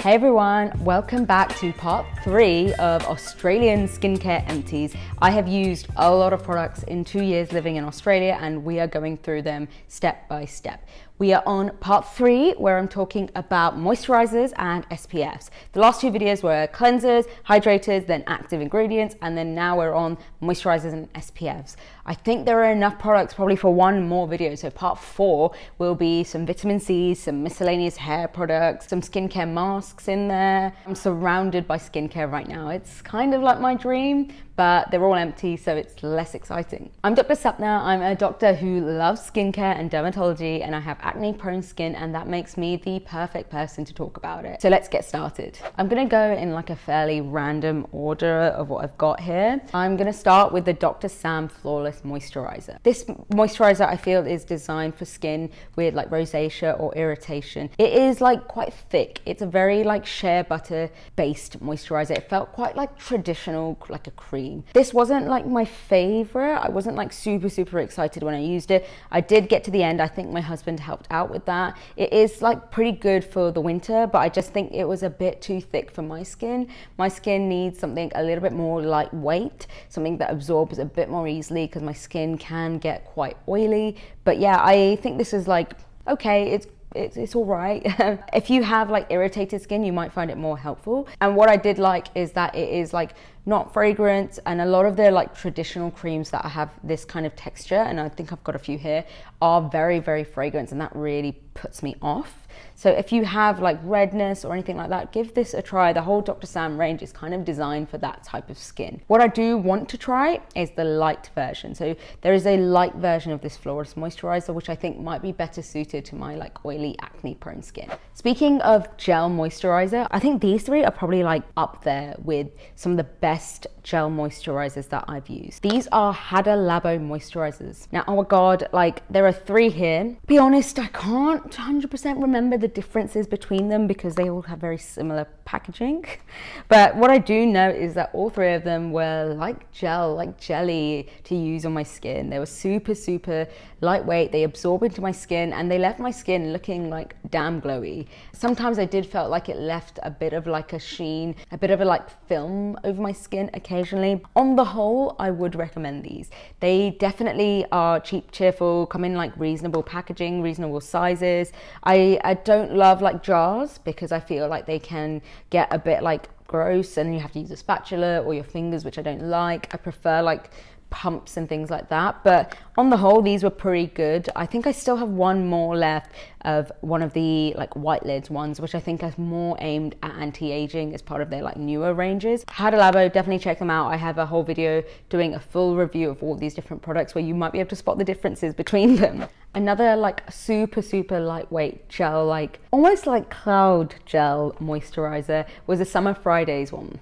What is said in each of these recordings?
Hey everyone, welcome back to part 3 of Australian skincare empties. I have used a lot of products in 2 years living in Australia and we are going through them step by step. We are on part 3 where I'm talking about moisturizers and SPFs. The last 2 videos were cleansers, hydrators, then active ingredients, and then now we're on moisturizers and SPFs. I think there are enough products probably for one more video. So part 4 will be some vitamin C, some miscellaneous hair products, some skincare masks in there. I'm surrounded by skincare right now. It's kind of like my dream, but they're all empty, so it's less exciting. I'm Dr. Sapna. I'm a doctor who loves skincare and dermatology, and I have acne-prone skin, and that makes me the perfect person to talk about it. So let's get started. I'm gonna go in like a fairly random order of what I've got here. I'm gonna start with the Dr. Sam Flawless Moisturiser. This moisturizer I feel is designed for skin with like rosacea or irritation. It is like quite thick. It's a very like shea butter based moisturizer. It felt quite like traditional, like a cream. This wasn't like my favorite. I wasn't like super excited when I used it. I did get to the end. I think my husband helped out with that. It is like pretty good for the winter, but I just think it was a bit too thick for my skin. My skin needs something a little bit more lightweight, something that absorbs a bit more easily because my skin can get quite oily. But yeah, I think this is like, okay, it's all right. If you have like irritated skin, you might find it more helpful. And what I did like is that it is like not fragrant, and a lot of the like traditional creams that have this kind of texture, and I think I've got a few here, are very fragrant, and that really puts me off. So if you have like redness or anything like that, give this a try. The whole Dr. Sam range is kind of designed for that type of skin. What I do want to try is the light version. So there is a light version of this flawless moisturizer, which I think might be better suited to my like oily acne prone skin. Speaking of gel moisturizer, I think these 3 are probably like up there with some of the best gel moisturizers that I've used. These are Hada Labo moisturizers. Now, oh my God, like there are 3 here. Be honest, I can't 100% remember the differences between them because they all have very similar packaging. But what I do know is that all 3 of them were like gel, like jelly to use on my skin. They were super lightweight. They absorb into my skin and they left my skin looking like damn glowy. Sometimes I did felt like it left a bit of like a sheen, a bit of a like film over my skin occasionally. On the whole, I would recommend these. They definitely are cheap, cheerful, come in like reasonable packaging, reasonable sizes. I don't love like jars because I feel like they can get a bit like gross and you have to use a spatula or your fingers, which I don't like. I prefer like pumps and things like that, but on the whole these were pretty good. I think I still have one more left of one of the like white lids ones, which I think is more aimed at anti-aging as part of their like newer ranges. Hada Labo, definitely check them out. I have a whole video doing a full review of all these different products where you might be able to spot the differences between them. Another like super lightweight gel, like almost like cloud gel moisturizer was a Summer Fridays one.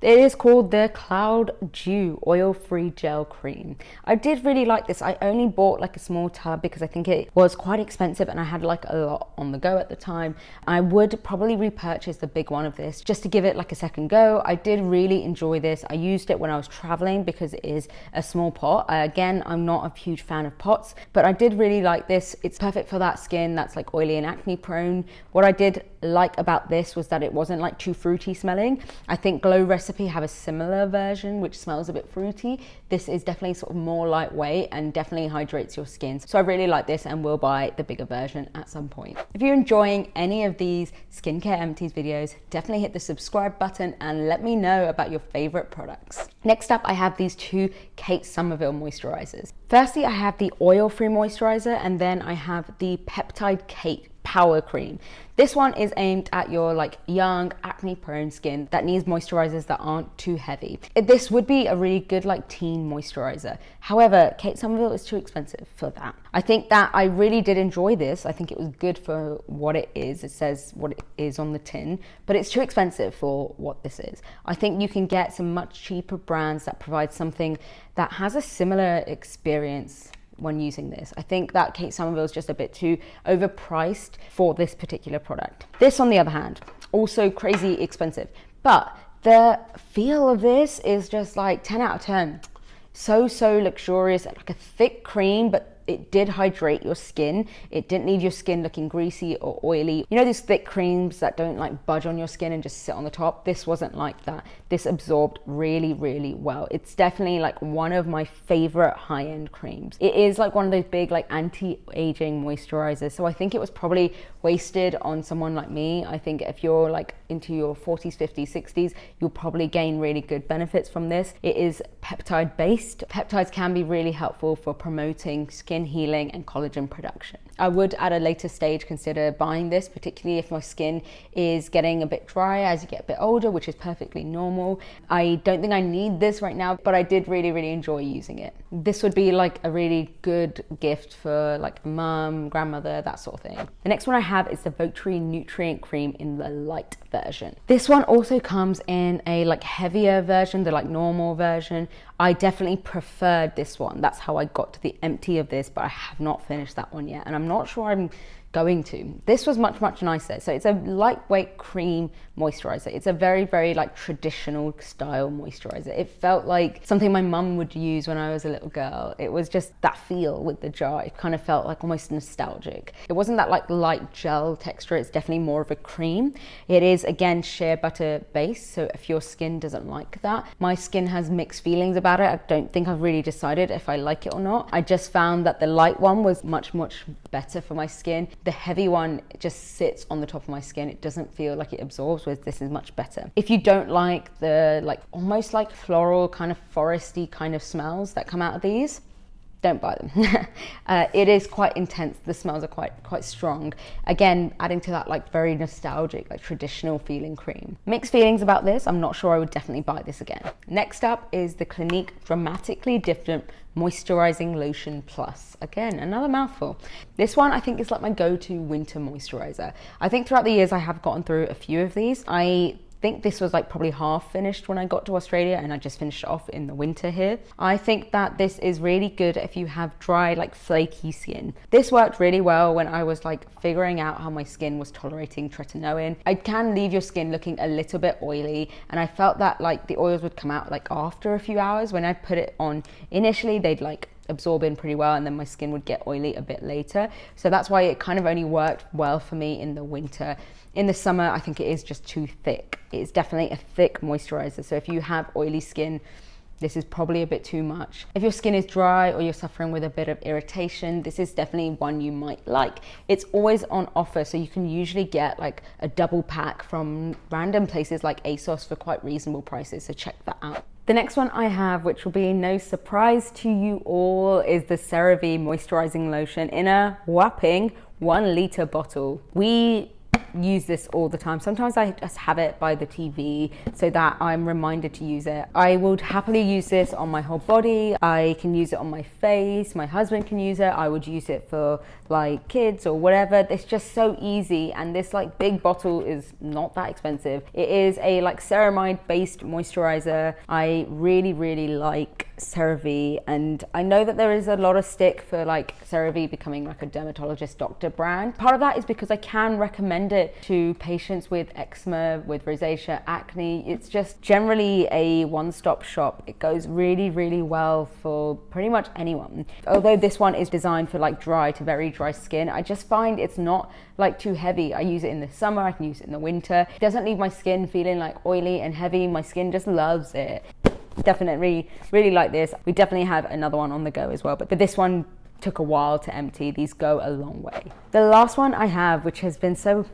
It is called the Cloud Dew Oil-Free Gel Cream. I did really like this. I only bought like a small tub because I think it was quite expensive and I had like a lot on the go at the time. I would probably repurchase the big one of this just to give it like a second go. I did really enjoy this. I used it when I was traveling because it is a small pot. Again, I'm not a huge fan of pots, but I did really like this. It's perfect for that skin that's like oily and acne prone. What I did like about this was that it wasn't like too fruity smelling. I think Glow Recipe have a similar version which smells a bit fruity. This is definitely sort of more lightweight and definitely hydrates your skin. So I really like this and will buy the bigger version at some point. If you're enjoying any of these skincare empties videos, definitely hit the subscribe button and let me know about your favorite products. Next up, I have these 2 Kate Somerville moisturizers. Firstly, I have the oil-free moisturizer and then I have the Peptide Kate Power Cream. This one is aimed at your like young acne prone skin that needs moisturizers that aren't too heavy. This would be a really good like teen moisturizer. However, Kate Somerville is too expensive for that. I think that I really did enjoy this. I think it was good for what it is. It says what it is on the tin, but it's too expensive for what this is. I think you can get some much cheaper brands that provide something that has a similar experience when using this. I think that Kate Somerville is just a bit too overpriced for this particular product. This, on the other hand, also crazy expensive, but the feel of this is just like 10 out of 10. So luxurious, like a thick cream, but it did hydrate your skin. It didn't leave your skin looking greasy or oily. You know these thick creams that don't like budge on your skin and just sit on the top? This wasn't like that. This absorbed really, really well. It's definitely like one of my favorite high-end creams. It is like one of those big like anti-aging moisturizers. So I think it was probably wasted on someone like me. I think if you're like into your 40s, 50s, 60s, you'll probably gain really good benefits from this. It is peptide based. Peptides can be really helpful for promoting skin healing and collagen production. I would at a later stage consider buying this, particularly if my skin is getting a bit dry as you get a bit older, which is perfectly normal. I don't think I need this right now, but I did really, really enjoy using it. This would be like a really good gift for like mum, grandmother, that sort of thing. The next one I have is the Votary Nutrient Cream in the light version. This one also comes in a like heavier version, the like normal version. I definitely preferred this one. That's how I got to the empty of this, but I have not finished that one yet, and I'm not sure I'm going to. This was much, much nicer. So it's a lightweight cream moisturizer. It's a very, very like traditional style moisturizer. It felt like something my mum would use when I was a little girl. It was just that feel with the jar. It kind of felt like almost nostalgic. It wasn't that like light gel texture. It's definitely more of a cream. It is again shea butter based. So if your skin doesn't like that, my skin has mixed feelings about it. I don't think I've really decided if I like it or not. I just found that the light one was much, much better for my skin. The heavy one just sits on the top of my skin. It doesn't feel like it absorbs, whereas this is much better. If you don't like the like almost like floral kind of foresty kind of smells that come out of these, don't buy them. It is quite intense. The smells are quite strong. Again, adding to that like very nostalgic, like traditional feeling cream. Mixed feelings about this. I'm not sure I would definitely buy this again. Next up is the Clinique Dramatically Different Moisturising Lotion Plus. Again, another mouthful. This one I think is like my go-to winter moisturizer. I think throughout the years I have gotten through a few of these. I think this was like probably half finished when I got to Australia, and I just finished it off in the winter here. I think that this is really good if you have dry, like flaky skin. This worked really well when I was like figuring out how my skin was tolerating tretinoin. It can leave your skin looking a little bit oily, and I felt that like the oils would come out like after a few hours. When I put it on initially, they'd like absorb in pretty well, and then my skin would get oily a bit later. So that's why it kind of only worked well for me in the winter. In the summer, I think it is just too thick. It's definitely a thick moisturizer. So if you have oily skin, this is probably a bit too much. If your skin is dry or you're suffering with a bit of irritation, this is definitely one you might like. It's always on offer, so you can usually get like a double pack from random places like ASOS for quite reasonable prices, so check that out. The next one I have, which will be no surprise to you all, is the CeraVe Moisturising Lotion in a whopping 1 litre bottle. We use this all the time. Sometimes I just have it by the TV so that I'm reminded to use it. I would happily use this on my whole body. I can use it on my face. My husband can use it. I would use it for like kids or whatever. It's just so easy, and this like big bottle is not that expensive. It is a like ceramide based moisturizer. I really, really like CeraVe, and I know that there is a lot of stick for like CeraVe becoming like a dermatologist doctor brand. Part of that is because I can recommend it to patients with eczema, with rosacea, acne. It's just generally a one-stop shop. It goes really, really well for pretty much anyone. Although this one is designed for like dry to very dry skin, I just find it's not like too heavy. I use it in the summer, I can use it in the winter. It doesn't leave my skin feeling like oily and heavy. My skin just loves it. Definitely really like this. We definitely have another one on the go as well, but this one took a while to empty. These go a long way. The last one I have, which has been so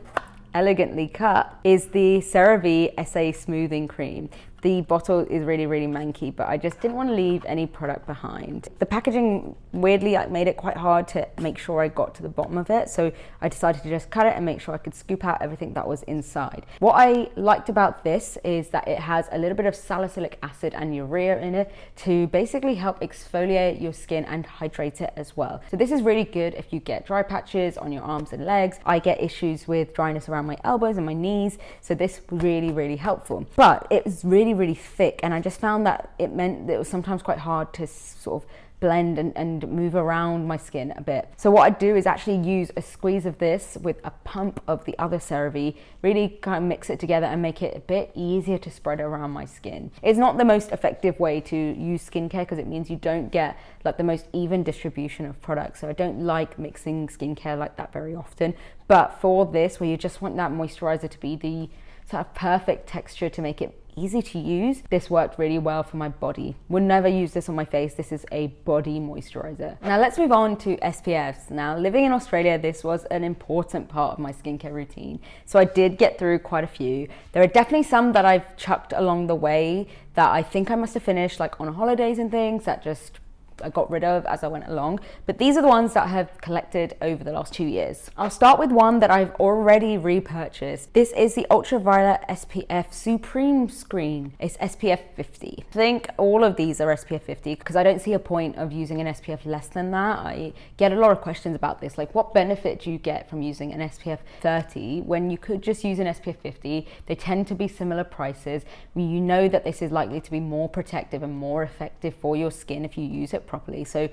elegantly cut, is the CeraVe SA Smoothing Cream. The bottle is really, really manky, but I just didn't want to leave any product behind. The packaging weirdly made it quite hard to make sure I got to the bottom of it, so I decided to just cut it and make sure I could scoop out everything that was inside. What I liked about this is that it has a little bit of salicylic acid and urea in it to basically help exfoliate your skin and hydrate it as well. So this is really good if you get dry patches on your arms and legs. I get issues with dryness around my elbows and my knees, so this was really, really helpful. But it was really, really thick, and I just found that it meant that it was sometimes quite hard to sort of blend and move around my skin a bit. So what I do is actually use a squeeze of this with a pump of the other CeraVe, really kind of mix it together and make it a bit easier to spread around my skin. It's not the most effective way to use skincare because it means you don't get like the most even distribution of products. So I don't like mixing skincare like that very often. But for this, where you just want that moisturizer to be the sort of perfect texture to make it easy to use, this worked really well for my body. Would never use this on my face. This is a body moisturizer. Now let's move on to SPFs. Now, living in Australia, this was an important part of my skincare routine. So I did get through quite a few. There are definitely some that I've chucked along the way that I think I must have finished like on holidays and things that just I got rid of as I went along, but these are the ones that I have collected over the last 2 years. I'll start with one that I've already repurchased. This is the Ultraviolet SPF Supreme Screen. It's SPF 50. I think all of these are SPF 50 because I don't see a point of using an SPF less than that. I get a lot of questions about this, like what benefit do you get from using an SPF 30 when you could just use an SPF 50? They tend to be similar prices. You know that this is likely to be more protective and more effective for your skin if you use it properly. So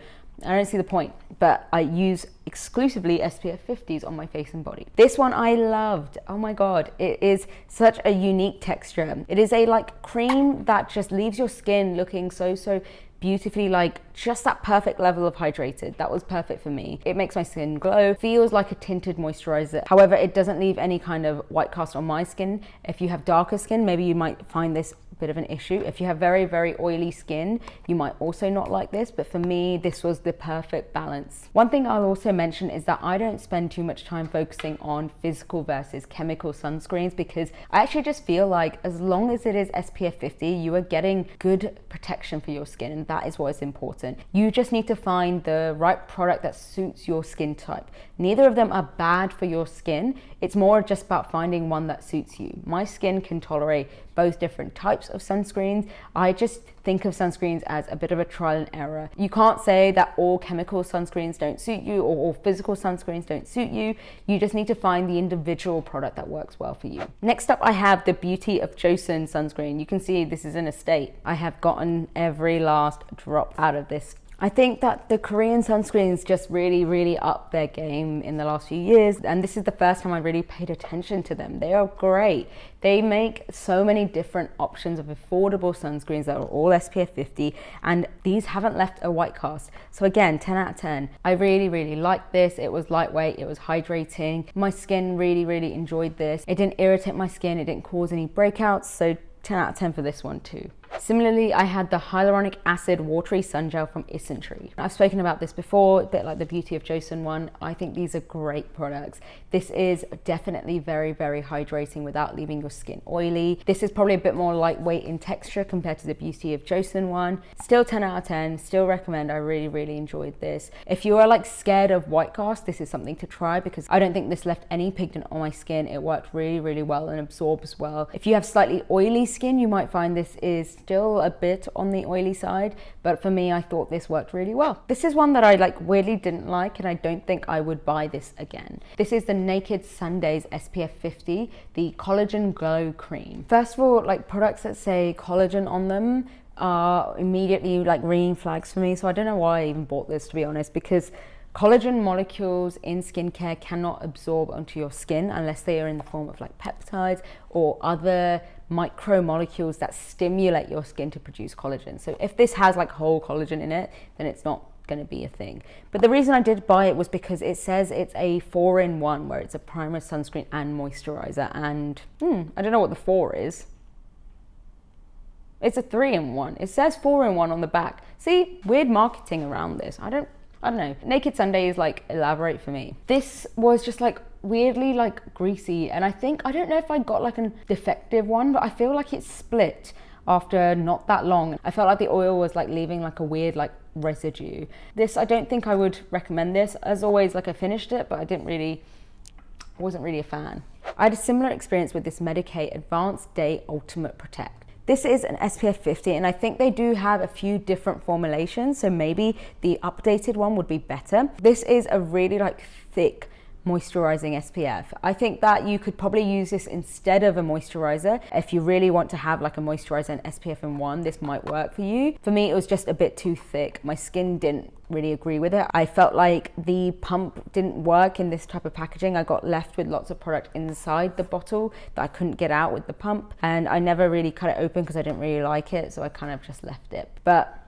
I don't see the point, but I use exclusively SPF 50s on my face and body. This one I loved. Oh my God, it is such a unique texture. It is a like cream that just leaves your skin looking so beautifully, like just that perfect level of hydrated. That was perfect for me. It makes my skin glow, feels like a tinted moisturizer. However, it doesn't leave any kind of white cast on my skin. If you have darker skin, maybe you might find this bit of an issue. If you have very oily skin, you might also not like this, but for me, this was the perfect balance. One thing I'll also mention is that I don't spend too much time focusing on physical versus chemical sunscreens because I actually just feel like as long as it is SPF 50, you are getting good protection for your skin, and that is what is important. You just need to find the right product that suits your skin type. Neither of them are bad for your skin. It's more just about finding one that suits you. My skin can tolerate both different types of sunscreens. I just think of sunscreens as a bit of a trial and error. You can't say that all chemical sunscreens don't suit you or all physical sunscreens don't suit you. You just need to find the individual product that works well for you. Next up, I have the Beauty of Joseon sunscreen. You can see this is in a state. I have gotten every last drop out of this. I think that the Korean sunscreens just really upped their game in the last few years, and this is the first time I really paid attention to them. They are great. They make so many different options of affordable sunscreens that are all SPF 50, and these haven't left a white cast. So again, 10 out of 10. I really liked this. It was lightweight, it was hydrating. My skin really enjoyed this. It didn't irritate my skin, it didn't cause any breakouts, so 10 out of 10 for this one too. Similarly, I had the Hyaluronic Acid Watery Sun Gel from Isntree. I've spoken about this before, a bit like the Beauty of Joseon one. I think these are great products. This is definitely very hydrating without leaving your skin oily. This is probably a bit more lightweight in texture compared to the Beauty of Joseon one. Still 10 out of 10, still recommend. I really enjoyed this. If you are like scared of white cast, this is something to try because I don't think this left any pigment on my skin. It worked really well and absorbs well. If you have slightly oily skin, you might find this is still a bit on the oily side, but for me, I thought this worked really well. This is one that I like weirdly didn't like, and I don't think I would buy this again. This is the Naked Sundays SPF 50, the Collagen Glow Cream. First of all, like products that say collagen on them are immediately like ringing flags for me, so I don't know why I even bought this, to be honest, because collagen molecules in skincare cannot absorb onto your skin unless they are in the form of like peptides or other micromolecules that stimulate your skin to produce collagen. So if this has like whole collagen in it, then it's not going to be a thing. But the reason I did buy it was because it says it's a 4-in-1, where it's a primer, sunscreen and moisturizer, and I don't know what the 4 is. It's a 3-in-1. It says 4-in-1 on the back. See, weird marketing around this. I don't know. Naked Sundays like elaborate for me. This was just like weirdly like greasy, and I don't know if I got like a defective one, but I feel like it's split after not that long. I felt like the oil was like leaving like a weird like residue. This, I don't think I would recommend this. As always, like I finished it, but I wasn't really a fan. I had a similar experience with this Medik8 Advanced Day Ultimate Protect. This is an SPF 50, and I think they do have a few different formulations, so maybe the updated one would be better. This is a really like thick moisturizing SPF. I think that you could probably use this instead of a moisturizer. If you really want to have like a moisturizer and SPF in one, this might work for you. For me, it was just a bit too thick. My skin didn't really agree with it. I felt like the pump didn't work in this type of packaging. I got left with lots of product inside the bottle that I couldn't get out with the pump, and I never really cut it open because I didn't really like it, so I kind of just left it. But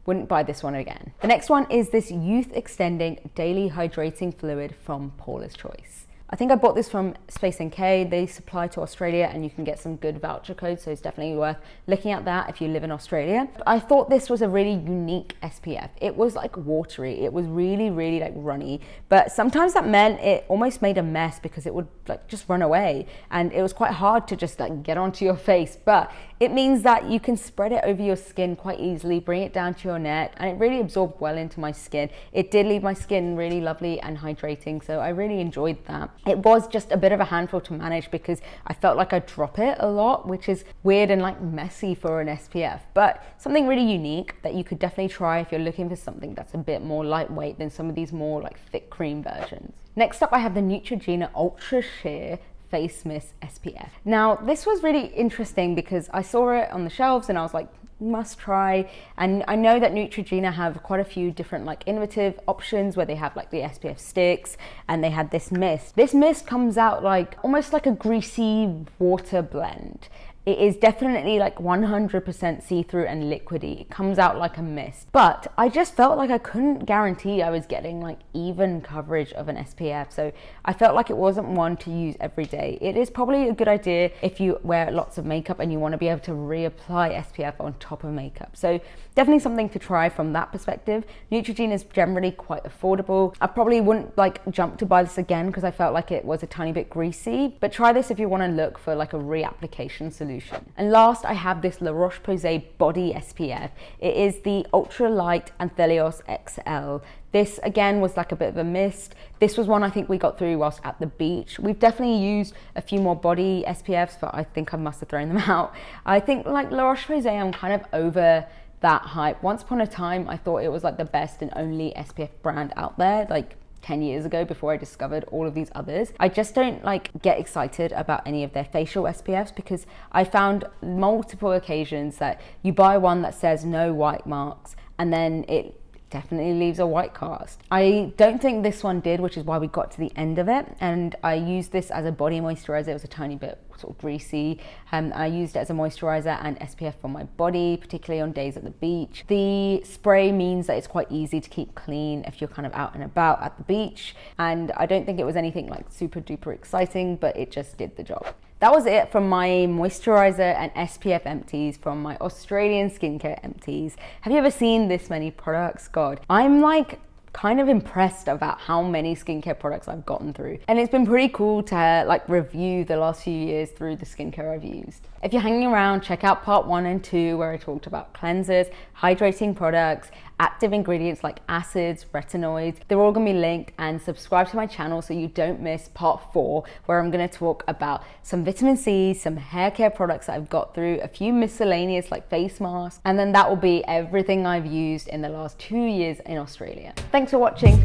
wouldn't buy this one again. The next one is this Youth Extending Daily Hydrating Fluid from Paula's Choice. I think I bought this from Space NK. They supply to Australia and you can get some good voucher codes, so it's definitely worth looking at that if you live in Australia. I thought this was a really unique SPF. It was like watery. It was really, really like runny, but sometimes that meant it almost made a mess because it would like just run away, and it was quite hard to just like get onto your face. But it means that you can spread it over your skin quite easily, bring it down to your neck, and it really absorbed well into my skin. It did leave my skin really lovely and hydrating, so I really enjoyed that. It was just a bit of a handful to manage because I felt like I drop it a lot, which is weird and like messy for an SPF, but something really unique that you could definitely try if you're looking for something that's a bit more lightweight than some of these more like thick cream versions. Next up, I have the Neutrogena Ultra Sheer Face Mist SPF. Now, this was really interesting because I saw it on the shelves and I was like, must try. And I know that Neutrogena have quite a few different like innovative options where they have like the SPF sticks, and they had this mist. This mist comes out like almost like a greasy water blend. It is definitely like 100% see-through and liquidy. It comes out like a mist. But I just felt like I couldn't guarantee I was getting like even coverage of an SPF. So I felt like it wasn't one to use every day. It is probably a good idea if you wear lots of makeup and you want to be able to reapply SPF on top of makeup. So definitely something to try from that perspective. Neutrogena is generally quite affordable. I probably wouldn't like jump to buy this again because I felt like it was a tiny bit greasy, but try this if you want to look for like a reapplication solution. And last, I have this La Roche-Posay Body SPF. It is the Ultra Light Anthelios XL. This again was like a bit of a mist. This was one I think we got through whilst at the beach. We've definitely used a few more body SPFs, but I think I must have thrown them out. I think like La Roche-Posay, I'm kind of over that hype. Once upon a time, I thought it was like the best and only SPF brand out there, like 10 years ago before I discovered all of these others. I just don't like get excited about any of their facial SPFs because I found multiple occasions that you buy one that says no white marks and then it definitely leaves a white cast. I don't think this one did, which is why we got to the end of it. And I used this as a body moisturizer. It was a tiny bit sort of greasy. I used it as a moisturizer and SPF for my body, particularly on days at the beach. The spray means that it's quite easy to keep clean if you're kind of out and about at the beach. And I don't think it was anything like super duper exciting, but it just did the job. That was it from my moisturizer and SPF empties from my Australian skincare empties. Have you ever seen this many products? God, I'm like kind of impressed about how many skincare products I've gotten through. And it's been pretty cool to like review the last few years through the skincare I've used. If you're hanging around, check out part 1 and 2 where I talked about cleansers, hydrating products, active ingredients like acids, retinoids. They're all gonna be linked, and subscribe to my channel so you don't miss part 4 where I'm gonna talk about some vitamin C, some hair care products that I've got through, a few miscellaneous like face masks, and then that will be everything I've used in the last 2 years in Australia. Thanks for watching.